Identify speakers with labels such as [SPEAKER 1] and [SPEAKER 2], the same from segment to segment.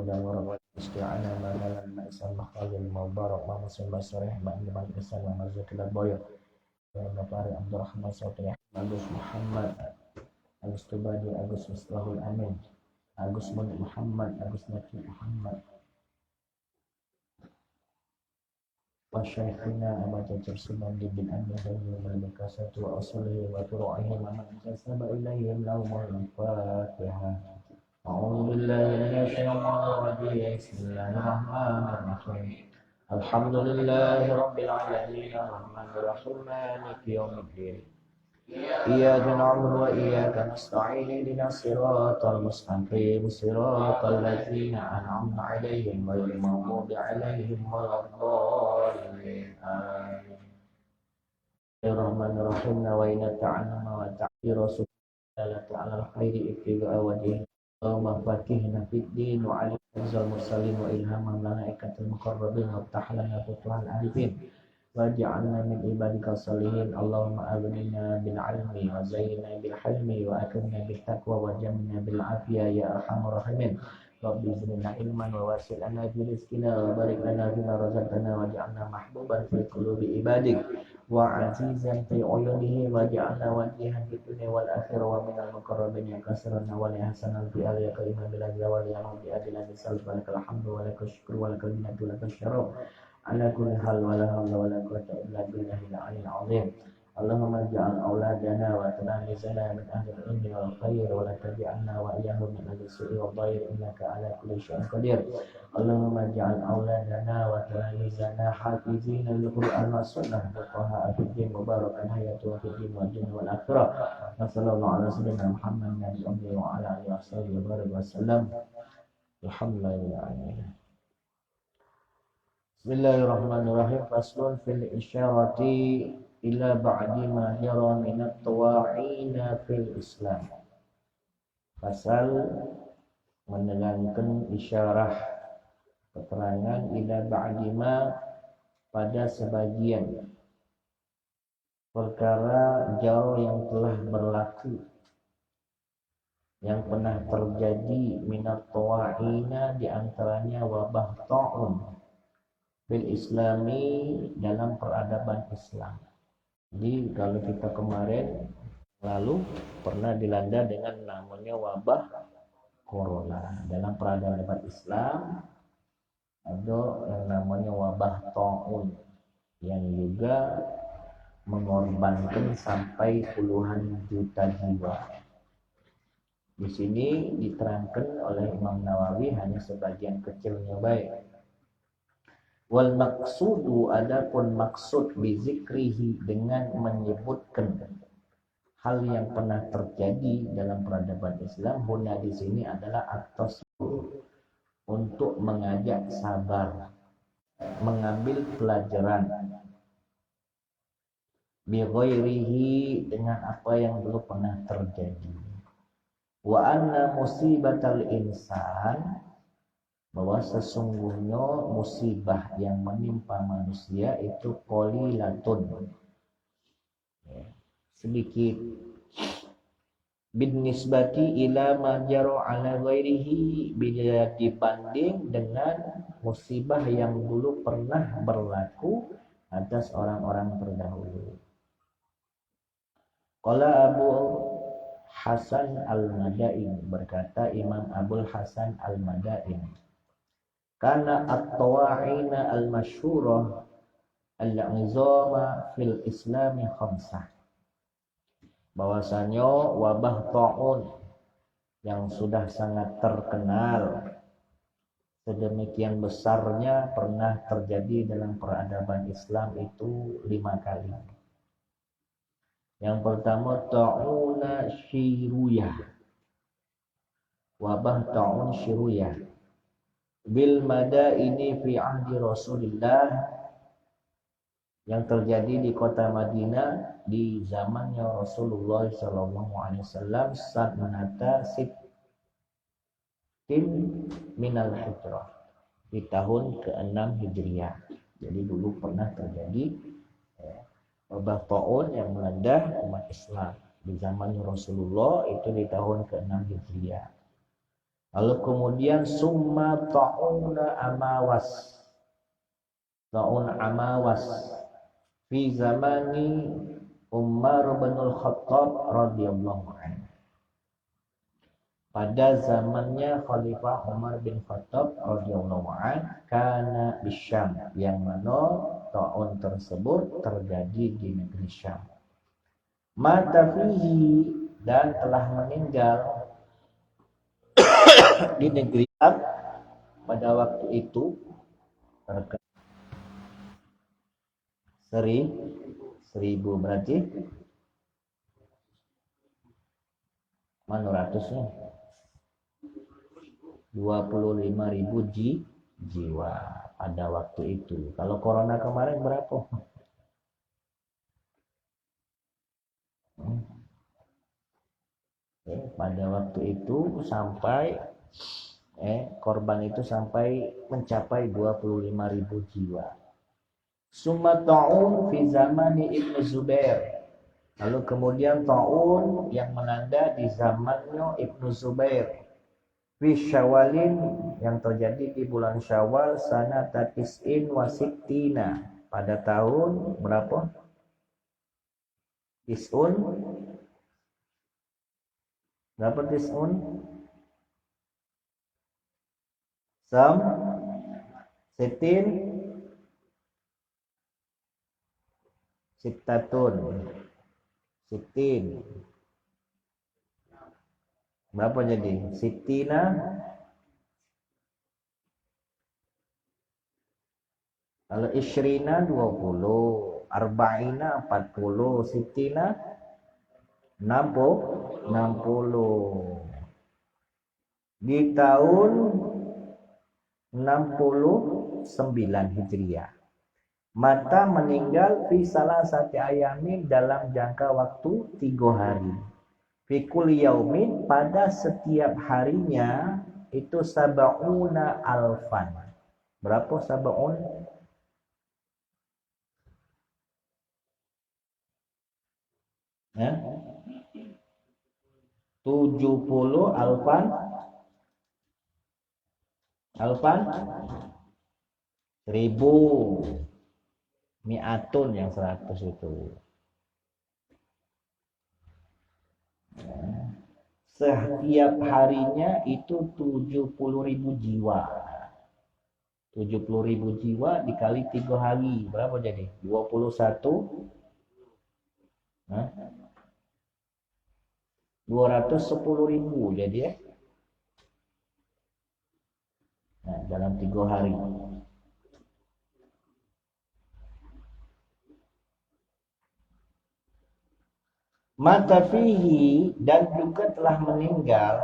[SPEAKER 1] warahmatullahi isti'ana manalan ma'isan makhalil mubarak mamusim basurih ma'iniman isan wa marzukilal boyo ya Bapak Abdurrahman Sautiyah Agus Muhammad Agus Tubadi Agus Mislahul Amin Agus Muhammad Agus Naki Muhammad wa syaikhina Ahmad Jajir Sumandi bin Amir dan Malbikasatu wa Asulihi wa Turu'ihi wa Ma'asaba ilayhim lahumul Fatihah. A'udzu billahi minasyaitonir rajim. Bismillahirrahmanirrahim. Alhamdulillahi rabbil alamin arrahmanir rahim maliki yaumiddin. Iyyaka na'budu wa iyyaka nasta'in ihdinas siratal mustaqim siratal ladzina an'amta 'alaihim ghairil maghdubi 'alaihim waladdallin. Amin. Bismillahirrahmanirrahim. Wa inna ta'allama wa ta'ira subhanallahi ta'ala al-khairi ibtida'a wajhi Mafakihna fid din wa ala azal mursalin wa ilhaman malaikatil muqarrabin wa tahlana futuhal arifin wa ja'alna min ibadika salihin. Allahumma aghnina bil ilmi wa zayyinna bil hilmi wa akrimna bit taqwa wa jamina bil afiyah ya arhamar rahimin. Rabbi zidna ilman wa wasi' lana fi rizqina wa barik lana fima razaqtana wa ja'alna mahbuban fi qulubi ibadik wa azizan fi uyunihim wa ja'alna wajihan fid dunya wal akhirah wa minal muqarrabin ya kasrana wa la hasanan fi al yaqima bil zawal ya rabbi adina bisal balakal hamdu wa lakal syukru wa lakal minatu wa lakal syaraf ala kulli hal wa la hawla wa la quwwata illa billahil aliyyil azim. Allahumma ja'al auladana wa tanalizana min ahli al-ilmi wal khair wa la taj'alna wa iyyahum min ahli as-su'i wal dhair innaka ala kulli syai'in qadir. Allahumma ja'al auladana wa tanalizana hafizina lil Qur'an was sunnah fuqaha fid-din mubarakan hayatu fid din wal dunya wal akhirah. Sallallahu alaihi wasallam Muhammad nabi ummi wa ala alihi wa sallam. Alhamdulillah. Bismillahirrahmanirrahim. Faslun fil isyarati ila ba'di ma jara min at-tawa'ina fil Islam. Pasal menerangkan isyarah keterangan ila ba'di ma pada sebagian perkara jara yang telah berlaku yang pernah terjadi min at-tawa'ina di antaranya wabah ta'un fil Islami dalam peradaban Islam. Jadi kalau kita kemarin lalu pernah dilanda dengan namanya wabah corona. Dalam peradaban Islam ada yang namanya wabah taun yang juga mengorbankan sampai puluhan juta jiwa. Di sini diterangkan oleh Imam Nawawi hanya sebagian kecilnya baik. Wal maqsudu adapun maksud bizikrihi dengan menyebutkan hal yang pernah terjadi dalam peradaban Islam huna di sini adalah at-tasawwur untuk mengajak sabar, mengambil pelajaran bi ghairihi dengan apa yang belum pernah terjadi. Wa anna musibatal insan bahwa sesungguhnya musibah yang menimpa manusia itu qalilatun sedikit bin nisbati ila ma jara ala ghairihi bila dibanding dengan musibah yang dulu pernah berlaku atas orang-orang terdahulu. Qala Abu Hasan Al-Madaini, berkata Imam Abul Hasan Al-Madaini, karena at-tawa'ina al-masyhurah al-'izama fil islami khamsah, bahwasanya wabah ta'un yang sudah sangat terkenal sedemikian besarnya pernah terjadi dalam peradaban Islam itu 5 kali. Yang pertama ta'una syiruyah, wabah ta'un syiruyah bil madaini fi ahdi Rasulillah, yang terjadi di kota Madinah di zamannya Rasulullah sallallahu alaihi wasallam sanata sittin minal hijrah, di tahun ke-6 Hijriah. Jadi dulu pernah terjadi wabah taun yang melanda umat Islam di zamannya Rasulullah itu di tahun ke-6 Hijriah. Lalu kemudian summa ta'una amawas. Ta'un amawas fi zamani Umar bin Al-Khattab radhiyallahu anhu. Pada zamannya Khalifah Umar bin Khattab radhiyallahu anhu kana bisyam, yang mana ta'un tersebut terjadi di negeri Syam. Mata fihi, dan telah meninggal di negeri Syam pada waktu itu seribu berarti mana ratusnya 25.000 jiwa pada waktu itu. Kalau corona kemarin berapa? Pada waktu itu sampai korban itu sampai mencapai 25.000 jiwa. Summa ta'un fi zamani Ibnu Zubair. Lalu kemudian ta'un yang melanda di zamannya Ibnu Zubair. Fi Syawalin, yang terjadi di bulan Syawal sanata tis'in wa sittina, pada tahun berapa? Tis'un berapa tis'un? Sitin sittatun sitin. Berapa jadi? Sitina. Kalau isyrina 20, arba'ina 40, sitina 60. Di tahun 69 Hijriah. Mata meninggal fi salah satu ayamin, dalam jangka waktu 3 hari. Fikul yaumin, pada setiap harinya itu sab'una alfan. Berapa sab'un? Ya? 70 alfan. Alfan 1000. Mi'atun yang 100 itu. Setiap harinya itu 70.000 jiwa. 70.000 jiwa dikali 3 hari, berapa jadi? 21. 210.000 jadi ya. Nah, dalam 3 hari. Mata fihi, dan juga telah meninggal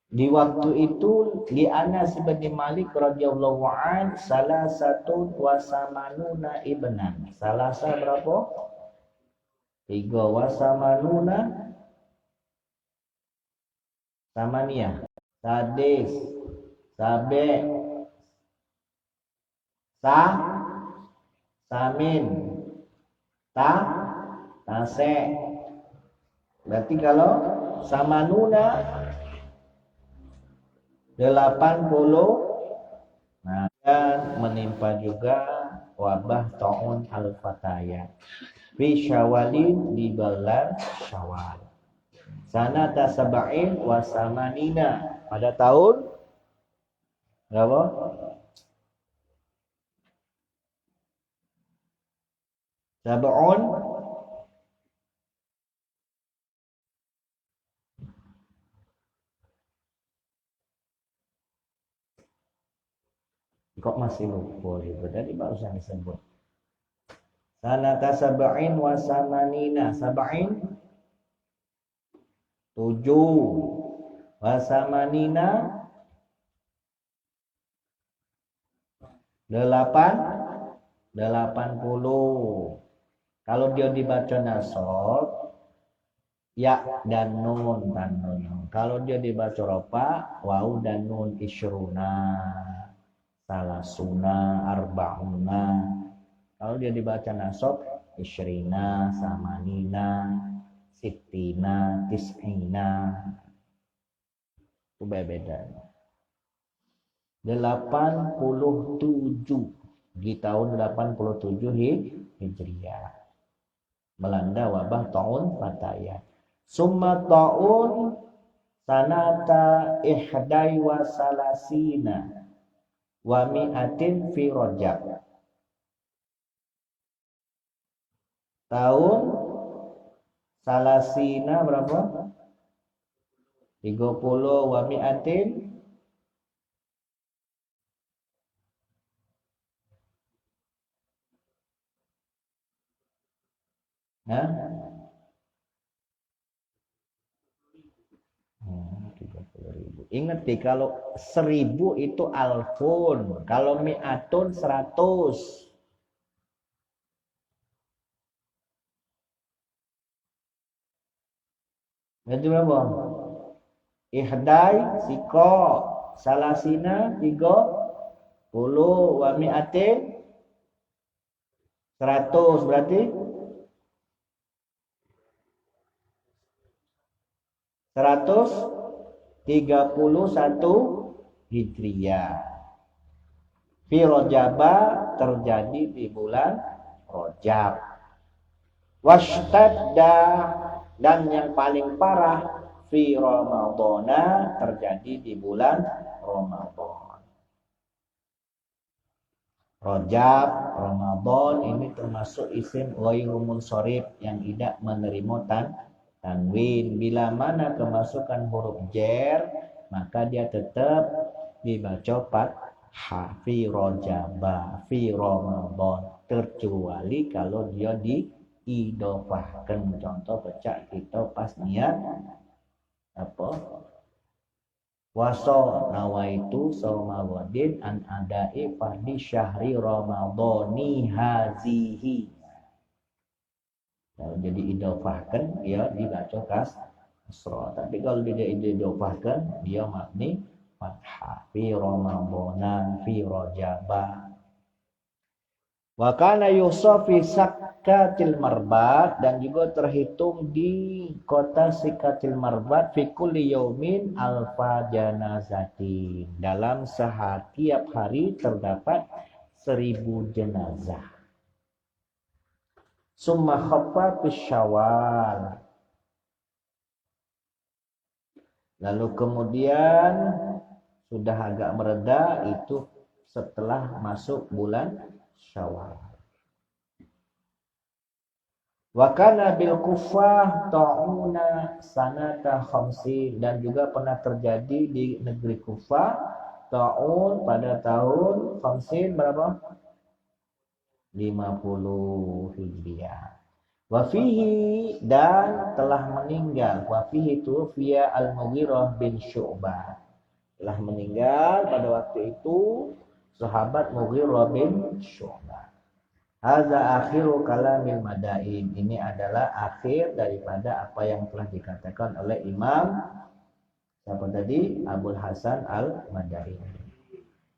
[SPEAKER 1] di waktu itu li Anas bin Malik radhiyallahu an salah satu wasamanuna ibnan. Salah berapa? 3 wasamanuna samaniyah. Sadis, sabe, samin, tase. Berarti kalau samanuna 80. Nah, dan menimpa juga wabah ta'un al-fataya fi syawalin, di bulan Syawal. Sanata sab'in wa samanina, pada tahun berapa? Sab'un kok masih lupa gitu, tadi barusan disebut. Sanata sab'in wa samanina, sab'in 7, wasamanina 80. Kalau dia dibaca nasab, ya dan nun, kalau dia dibaca rofa, waw dan nun, isyruna, salasuna, arba'una. Kalau dia dibaca nasab, isyrina, samanina, sittina, tis'ina. beda. 87 di tahun 87 Hijriah melanda wabah taun Fatayat. Summa taun sanata ihdai wa salasina wa mi'atin fi Rajab. Tahun salasina berapa? 30 wa mi'atin Nah, 30.000. Ingat nih, kalau 1000 itu alfun, kalau mi'atun 100. Itu berapa? Ihdai siko salasina 30 wa mi'atin 100 berarti 131 Hijriah. Fi Rajaba terjadi di bulan Rajab. Washtadda dan yang paling parah fi Ramadana terjadi di bulan Ramadan. Rajab, Ramadan ini termasuk isim ghairu munsharif yang tidak menerima tanwin. Bila mana kemasukan huruf jar, maka dia tetap dibaca fathah fi Rajaba, fi Ramadan, kecuali kalau dia diidofahkan. Contoh pecah kita pas niat apa? Waso nawaitu sawma wadin an adai fardhi syahri ramadhani hazihi. Kalau jadi idofahkan dia dibaca kasra. Tapi kalau dia idofahkan dia mabni fathah fi ramadhana fi rajaba. Wa kana yusafi Sakatil Marbat dan juga terhitung di kota Sikatil Marbat fi kulli yaumin alfa janazatin. Dalam setiap hari terdapat 1000 jenazah. Summa khaffa fi Syawal. Lalu kemudian sudah agak mereda itu setelah masuk bulan Syawal. Wa kana bil Kufah ta'una sanata khamsin dan juga pernah terjadi di negeri Kufah ta'un pada tahun khamsin berapa? 50 Hijriah. Wa fihi dan telah meninggal. Wa fihi itu via Al-Mughirah bin Syu'bah. Telah meninggal pada waktu itu sahabat Mughirah bin Syu'bah. Hadza akhiru kalamil madain. Ini adalah akhir daripada apa yang telah dikatakan oleh Imam siapa tadi? Abul Hasan Al-Madaini.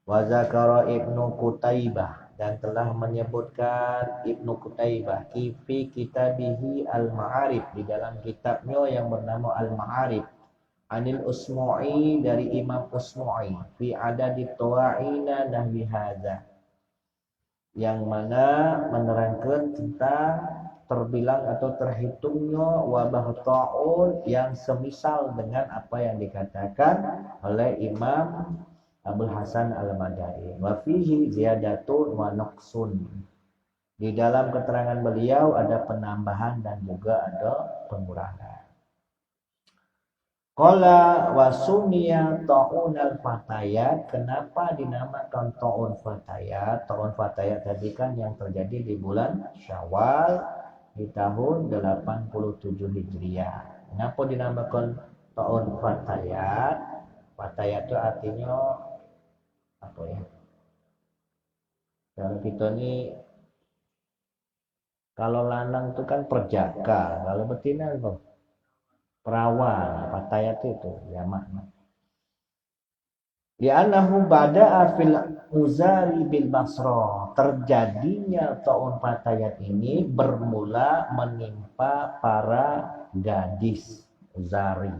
[SPEAKER 1] Wa zakara Ibnu Qutaibah dan telah menyebutkan Ibnu Qutaibah fi kitabihi Al-Ma'arif di dalam kitabnya yang bernama Al-Ma'arif Anil Usmu'i dari Imam Usmu'i fi adadi tawa'ina nahwi hadza yang mana menerangkan tentang terbilang atau terhitungnya wabah ta'un yang semisal dengan apa yang dikatakan oleh Imam Abul Hasan Al-Madaini. Wa fihi ziyadatun wa naqsun. Di dalam keterangan beliau ada penambahan dan juga ada pengurangan. Qala wa sumiya ta'unal fatayat. Kenapa dinamakan ta'un fatayat? Ta'un fatayat tadi kan yang terjadi di bulan Syawal di tahun 87 Hijriah. Kenapa dinamakan ta'un fatayat? Fatayat itu artinya apa ya? Kalau kita ini kalau lanang itu kan perjaka, kalau betina itu perawan. Fatayat itu ya makna. Li'annahu bada'a fil uzari bil Basra. Terjadinya ta'un fatayat ini bermula menimpa para gadis uzari.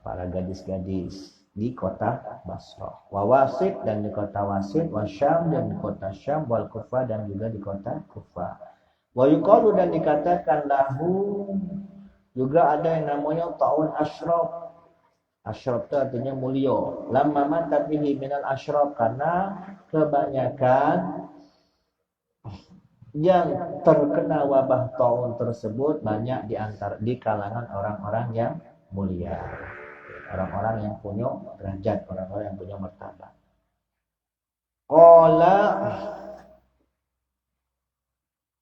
[SPEAKER 1] para gadis-gadis di kota Basrah, wa Wasit dan di kota Wasit, wa Syam dan di kota Syam, wal Kufah dan juga di kota Kufah. Wa yuqalu dan dikatakan lahu juga ada yang namanya ta'un asyraf. Asyraf itu artinya mulia. Lamma mata bihi minal asyraf, karena kebanyakan yang terkena wabah taun tersebut banyak di kalangan orang-orang yang mulia, orang-orang yang punya derajat, orang-orang yang punya martabat. Qala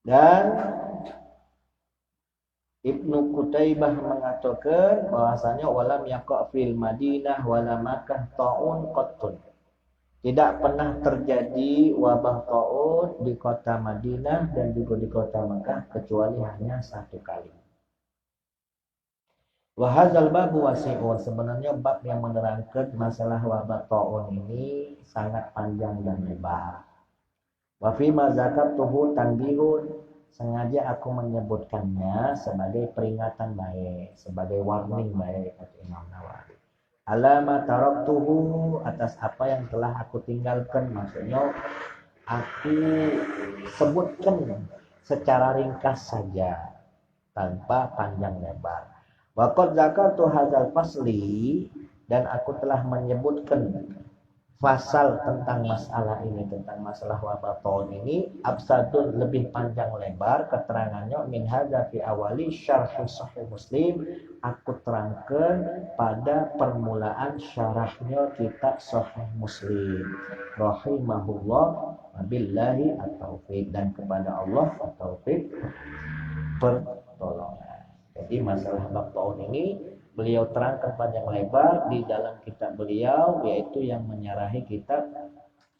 [SPEAKER 1] dan Ibnu Qutaibah mengatakan bahwasanya walam yaqa fil Madinah wala Makkah taun qattun. Tidak pernah terjadi wabah taun di kota Madinah dan juga di kota Makkah kecuali hanya satu kali. Wa hadzal babu wasi'un, sebenarnya bab yang menerangkan masalah wabah taun ini sangat panjang dan lebar. Wa fi ma zakartuhu tanbihun, sengaja aku menyebutkannya sebagai peringatan baik, sebagai warning baik, kata Imam Nawawi. Alama taraktuhu, atas apa yang telah aku tinggalkan, maksudnya aku sebutkan secara ringkas saja tanpa panjang lebar. Wa qad zakartu hadzal fasli, dan aku telah menyebutkan fasal tentang masalah ini, tentang masalah wabah taun ini, absadun lebih panjang lebar keterangannya, min hadza fi awali syarh sahih Muslim, aku terangkan pada permulaan syarahnya kitab sahih Muslim, rahimahullah, wabillahi at-taufiq, dan kepada Allah at-taufiq, pertolongan. Jadi masalah bab taun ini beliau terangkan panjang lebar di dalam kitab beliau, yaitu yang menyarahi kitab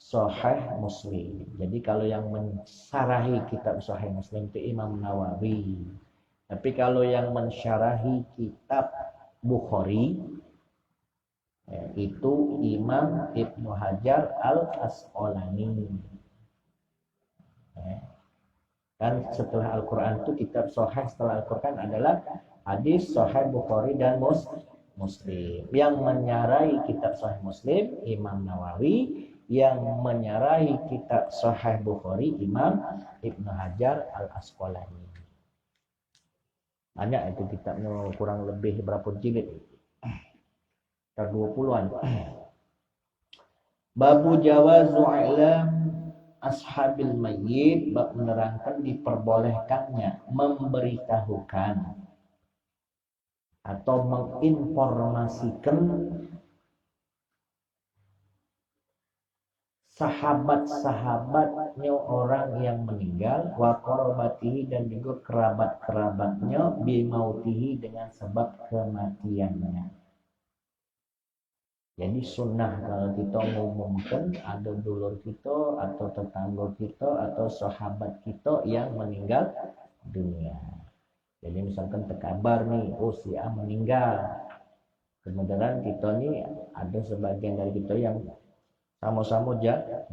[SPEAKER 1] Sahih Muslim. Jadi kalau yang mensyarahi kitab Sahih Muslim itu Imam Nawawi. Tapi kalau yang mensyarahi kitab Bukhari itu Imam Ibnu Hajar Al-Asqalani. Kan setelah Al-Quran itu kitab Sahih setelah Al-Quran adalah hadis Sahih Bukhari dan Muslim. Yang menyarai kitab Sahih Muslim Imam Nawawi, yang menyarai kitab Sahih Bukhari Imam Ibnu Hajar Al-Asqalani. Banyak itu kitabnya, kurang lebih berapa jilid? 20-an. Babu jawazu i'lam ashabil mayyit, bab menerangkan diperbolehkannya memberitahukan atau menginformasikan sahabat-sahabatnya orang yang meninggal, wa qarabatihi, dan juga kerabat-kerabatnya, bimautihi, dengan sebab kematiannya. Jadi sunnah kalau kita mengumumkan ada dulur kita atau tetangga kita atau sahabat kita yang meninggal dunia. Jadi misalkan terkabar nih, oh si A meninggal. Kemudian kita nih ada sebagian dari kita yang sama-sama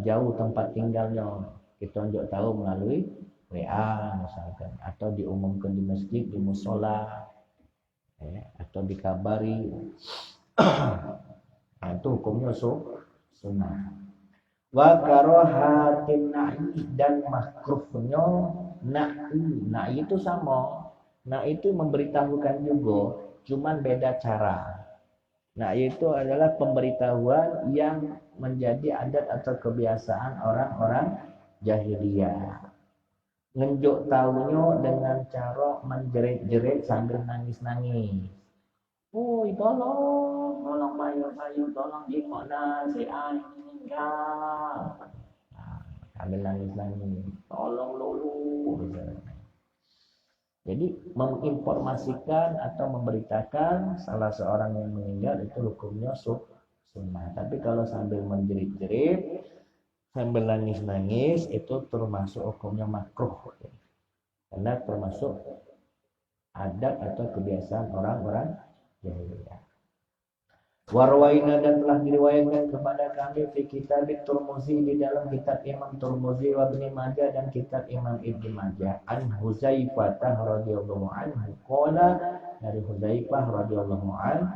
[SPEAKER 1] jauh tempat tinggalnya. Kita unjuk tahu melalui WA misalkan, atau diumumkan di masjid, di musola, atau dikabari. Nah, itu hukumnya sunnah. Wa karahatin na'i, dan makruhnya na'i. Na'i itu sama. Na'i itu memberitahukan juga, cuman beda cara. Na'i itu adalah pemberitahuan yang menjadi adat atau kebiasaan orang-orang jahiliyah. Ngenjuk tahunya dengan cara menjerit-jerit sambil nangis-nangis. Woi, tolong bayu, tolong gimana si Ai meninggal. Sambil nangis-nangis, tolong lulu. Jadi menginformasikan atau memberitakan salah seorang yang meninggal itu hukumnya sunnah. Tapi kalau sambil menjerit-jerit, sambil nangis-nangis, itu termasuk hukumnya makruh. Karena termasuk adat atau kebiasaan orang-orang jahiliyah. Warwaina, dan telah diriwayatkan kepada kami fi kitab Tirmizi, di dalam kitab Imam Tirmizi, wa Ibnu Majah, dan kitab Imam Ibnu Majah, an Huzaifah radhiyallahu anhu qala, dari Huzaifah radhiyallahu anhu,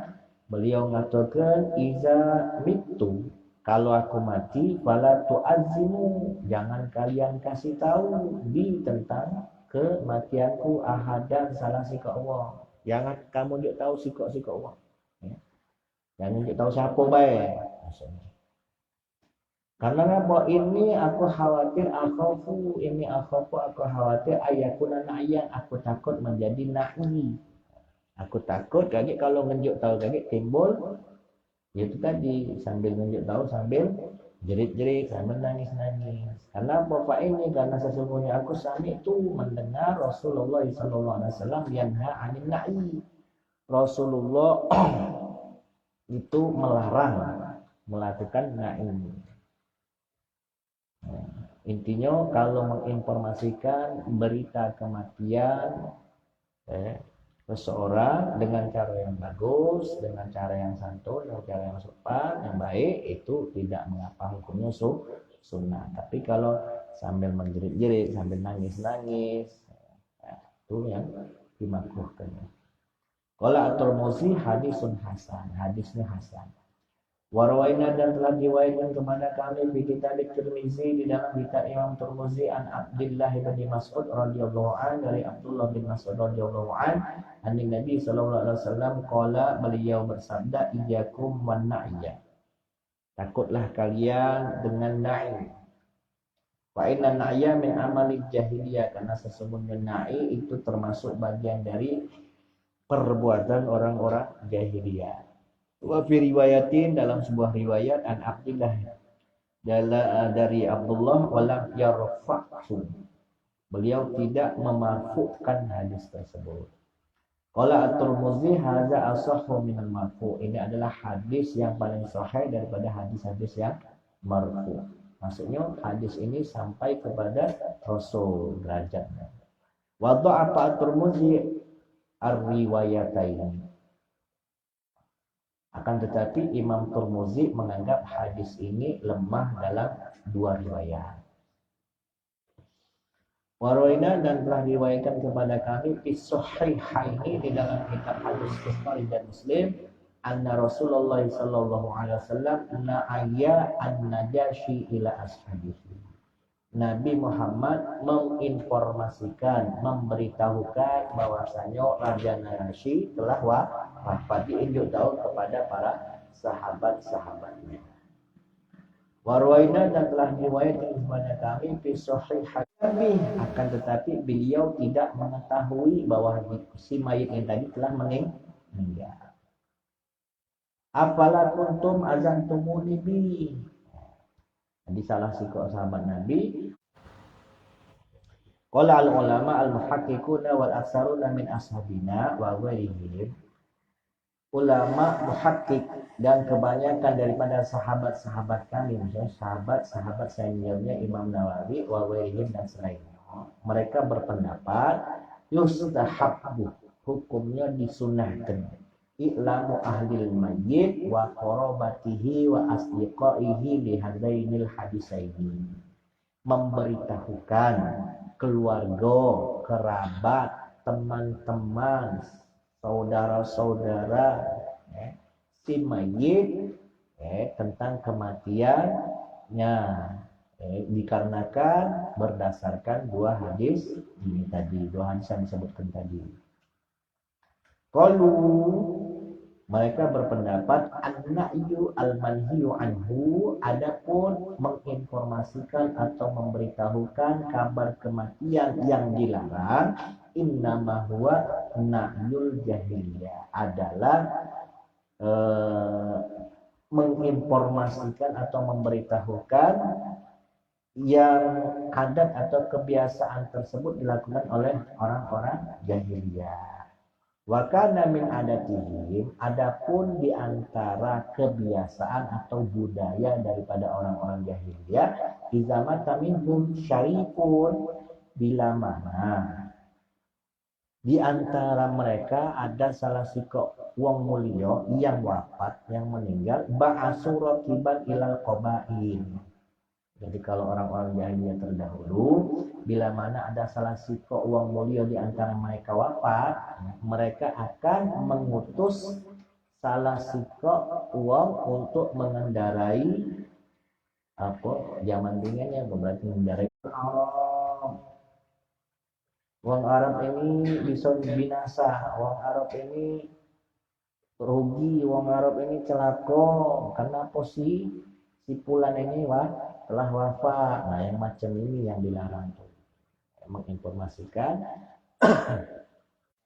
[SPEAKER 1] Beliau mengatakan iza mitu, kalau aku mati fala tu'azzimu, jangan kalian kasih tahu di tentang kematianku ahadan salah si Allah. Jangan kamu juga tahu si Allah. Ya. Jangan juga tahu siapa baik. Maksudnya. Karena apa ini aku khawatir aku khawatir ayakuna na'yan, aku takut menjadi na'i. Aku takut kaget kalau ngenjuk tahu kaget timbul itu tadi sambil ngenjuk tahu sambil jerit-jerit sambil nangis-nangis. Karena bapak ini karena sesungguhnya aku sami itu mendengar Rasulullah SAW yanha 'anil na'i. Rasulullah itu melarang melakukan na'i. Intinya kalau menginformasikan berita kematian seseorang dengan cara yang bagus, dengan cara yang santun, dengan cara yang sopan, yang baik, itu tidak mengapa hukumnya sunnah. Tapi kalau sambil menjerit-jerit, sambil nangis-nangis, itu yang dimakruhkan. Qala at-Tirmidzi hadisun hasan, hadisnya hasan. Warwaina dan telah diriwayatkan kepada kami di kitab Tirmizi di dalam kitab Imam Tirmizi an Abdullah bin Mas'ud radhiyallahu an, dari Abdullah bin Mas'ud radhiyallahu an Nabi sallallahu alaihi wasallam qala, beliau bersabda iyyakum wan na'ya, takutlah kalian dengan na'i. Fa inna na'ya min amali jahiliyah, karena sesungguhnya na'i itu termasuk bagian dari perbuatan orang-orang jahiliyah. Wa fi riwayatin, dalam sebuah riwayat an Abdullah dari Abdullah walam yarfa'hu, beliau tidak memarfu'kan hadis tersebut. Qala at-Tirmidzi hadza asahhu min al-marfu', ini adalah hadis yang paling sahih daripada hadis-hadis yang marfu'. Maksudnya hadis ini sampai kepada Rasul derajatnya. Wa dha'afa at-Tirmidzi ar-riwayatain, akan tetapi Imam Tirmidzi menganggap hadis ini lemah dalam dua riwayat. Warwaina dan telah diriwayatkan kepada kami fi sahihaini, di dalam kitab hadis Bukhari dan Muslim, anna Rasulullah sallallahu alaihi wasallam na'aya an-najashi ila ashabihi. Nabi Muhammad menginformasikan, memberitahukan bahwasanya Raja Najasyi telah wafat, diinjuk tahu kepada para sahabat-sahabatnya. Warwaina dan telah diriwayatkan kepada kami fi sahih Nabi, akan tetapi beliau tidak mengetahui bahwa si mayit yang tadi telah meninggal. Afala kuntum azantumuni bi, jadi salah sikap sahabat Nabi. Qala al-ulama al-muhaqqiquna wal aksaruna min ashabina wa ghairihim. Ulama muhaqqiq dan kebanyakan daripada sahabat-sahabat kami, misalnya sahabat-sahabat seniornya Imam Nawawi wa ghairihim dan selainnya, mereka berpendapat yustahabbu, hukumnya disunahkan, i'lamu ahlil mayyit wa qarabatihi wa asdiqaihi li hadainil hadisaini, memberitahukan keluarga, kerabat, teman-teman, saudara-saudara si mayit tentang kematiannya, dikarenakan berdasarkan dua hadis ini tadi, dua hadis yang disebutkan tadi. Qalu, mereka berpendapat an-na'yu al-manhiyu anhu, adapun menginformasikan atau memberitahukan kabar kematian yang dilarang, innama huwa na'yul jahiliyah, adalah menginformasikan atau memberitahukan yang adat atau kebiasaan tersebut dilakukan oleh orang-orang jahiliyah. Wa kana min adatihim, adapun di antara kebiasaan atau budaya daripada orang-orang jahiliyah, izamat minhum syarifun, bila mana di antara mereka ada salah sikok wong mulia yang wafat, yang meninggal, ba'asu raqiban ilal qabail. Jadi kalau orang-orang jahiliyah terdahulu, bila mana ada salah sikok wong mulia di antara mereka wafat, mereka akan mengutus salah sikok uang untuk mengendarai apa zaman dinginnya berarti mengendarai uang Arab ini bisa binasa, uang Arab ini rugi, uang Arab ini celaka karena posisi si Fulan ini telah wafat. Nah yang macam ini yang dilarang tuh, menginformasikan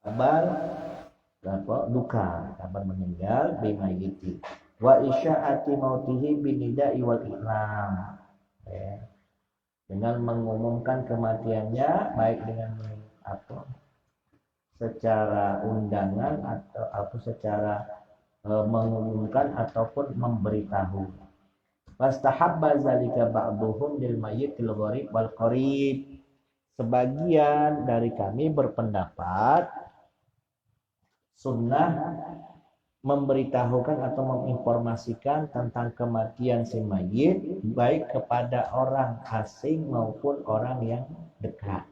[SPEAKER 1] kabar apa duka, kabar meninggal bimayiti wa isya'ati mautihi binidai wal ikram, ya. Dengan mengumumkan kematiannya baik dengan apa secara undangan atau apa secara mengumumkan ataupun memberitahu. Wastahabba zalika ba'duhum lil mayyitil gharib wal qarib. Sebagian dari kami berpendapat sunnah memberitahukan atau menginformasikan tentang kematian si mayit baik kepada orang asing maupun orang yang dekat.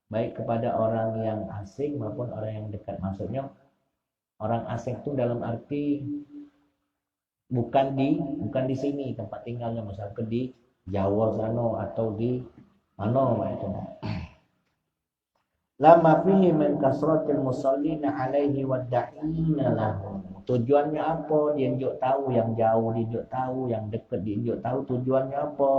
[SPEAKER 1] Baik kepada orang yang asing maupun orang yang dekat. Maksudnya orang asing itu dalam arti bukan di sini tempat tinggalnya, misalkan di Jawa sana atau di mana itu. Lama fihi min kasratil musallina alaihi wadda'ina lahu. Tujuannya apa? Dia njuk tahu yang jauh, dia njuk tahu yang dekat, dia njuk tahu tujuannya apa?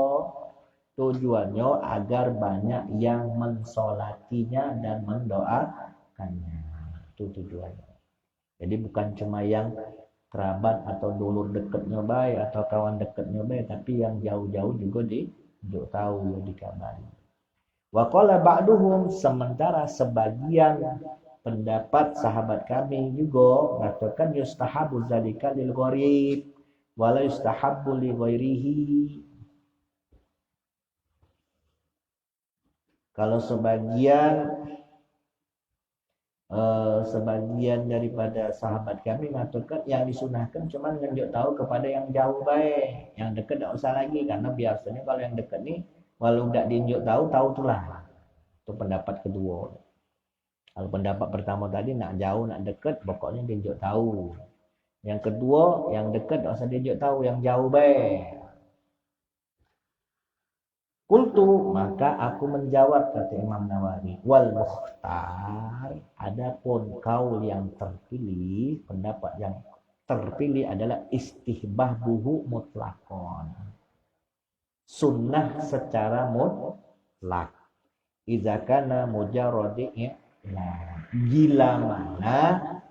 [SPEAKER 1] Tujuannya agar banyak yang mensolatinya dan mendoakannya. Itu tujuannya. Jadi bukan cuma yang kerabat atau dulur dekatnya baik atau kawan dekatnya baik, tapi yang jauh-jauh juga njuk tahu, dikabari. Wa qala ba'duhum, sementara sebagian pendapat sahabat kami juga mengatakan yustahabu zalika lil gharib wa la yustahabbu li ghairihi. Kalau sebagian daripada sahabat kami mengatakan yang disunahkan cuma nunjuk tahu kepada yang jauh baik, yang dekat tidak usah lagi, karena biasanya kalau yang dekat nih walau tidak diunjuk tahu itulah. Itu pendapat kedua. Kalau pendapat pertama tadi nak jauh nak dekat pokoknya diunjuk tahu. Yang kedua yang dekat tidak usah diunjuk tahu, yang jauh baik. Kultu, maka aku menjawab, kata Imam Nawawi, wal mukhtar, adapun kaul yang terpilih, pendapat yang terpilih adalah istihbabuhu mutlakon, sunnah secara mutlak. Idza kana mujarradi, nah bila mana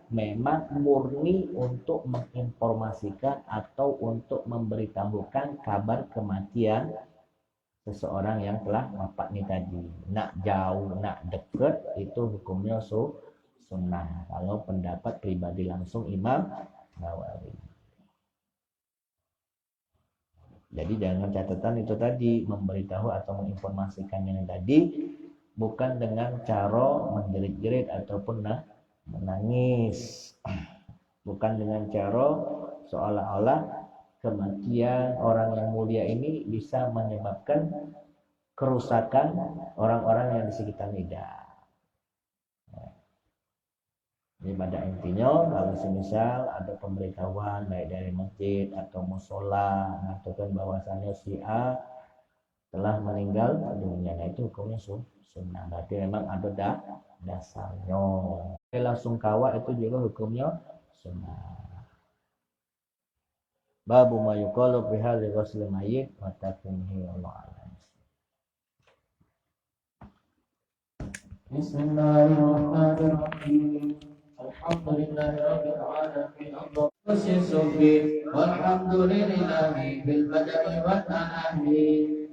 [SPEAKER 1] memang murni untuk menginformasikan atau untuk memberitahukan kabar kematian seseorang yang telah wafat ini tadi. Nak jauh, nak dekat, itu hukumnya sunnah. Kalau pendapat pribadi langsung Imam Nawawi. Jadi dengan catatan itu tadi, memberitahu atau menginformasikan yang tadi bukan dengan cara menjerit-jerit ataupun menangis. Bukan dengan cara seolah-olah kematian orang yang mulia ini bisa menyebabkan kerusakan orang-orang yang di sekitar tidak. Jadi pada intinya kalau semisal ada pemberitahuan baik dari masjid atau musola mengatakan bahwasannya si A telah meninggal dunia, nah itu hukumnya sunnah. Berarti memang ada dasarnya. Langsung kawat itu juga hukumnya sunnah. Babu ma yuqalu fi hadhi ghusl mayyit wa takfinihi Allah alam. Bismillahirrahmanirrahim. Alhamdulillahi rabbil alamin. Allahumma salli walhamdulillahi bil badai wa ta'ala.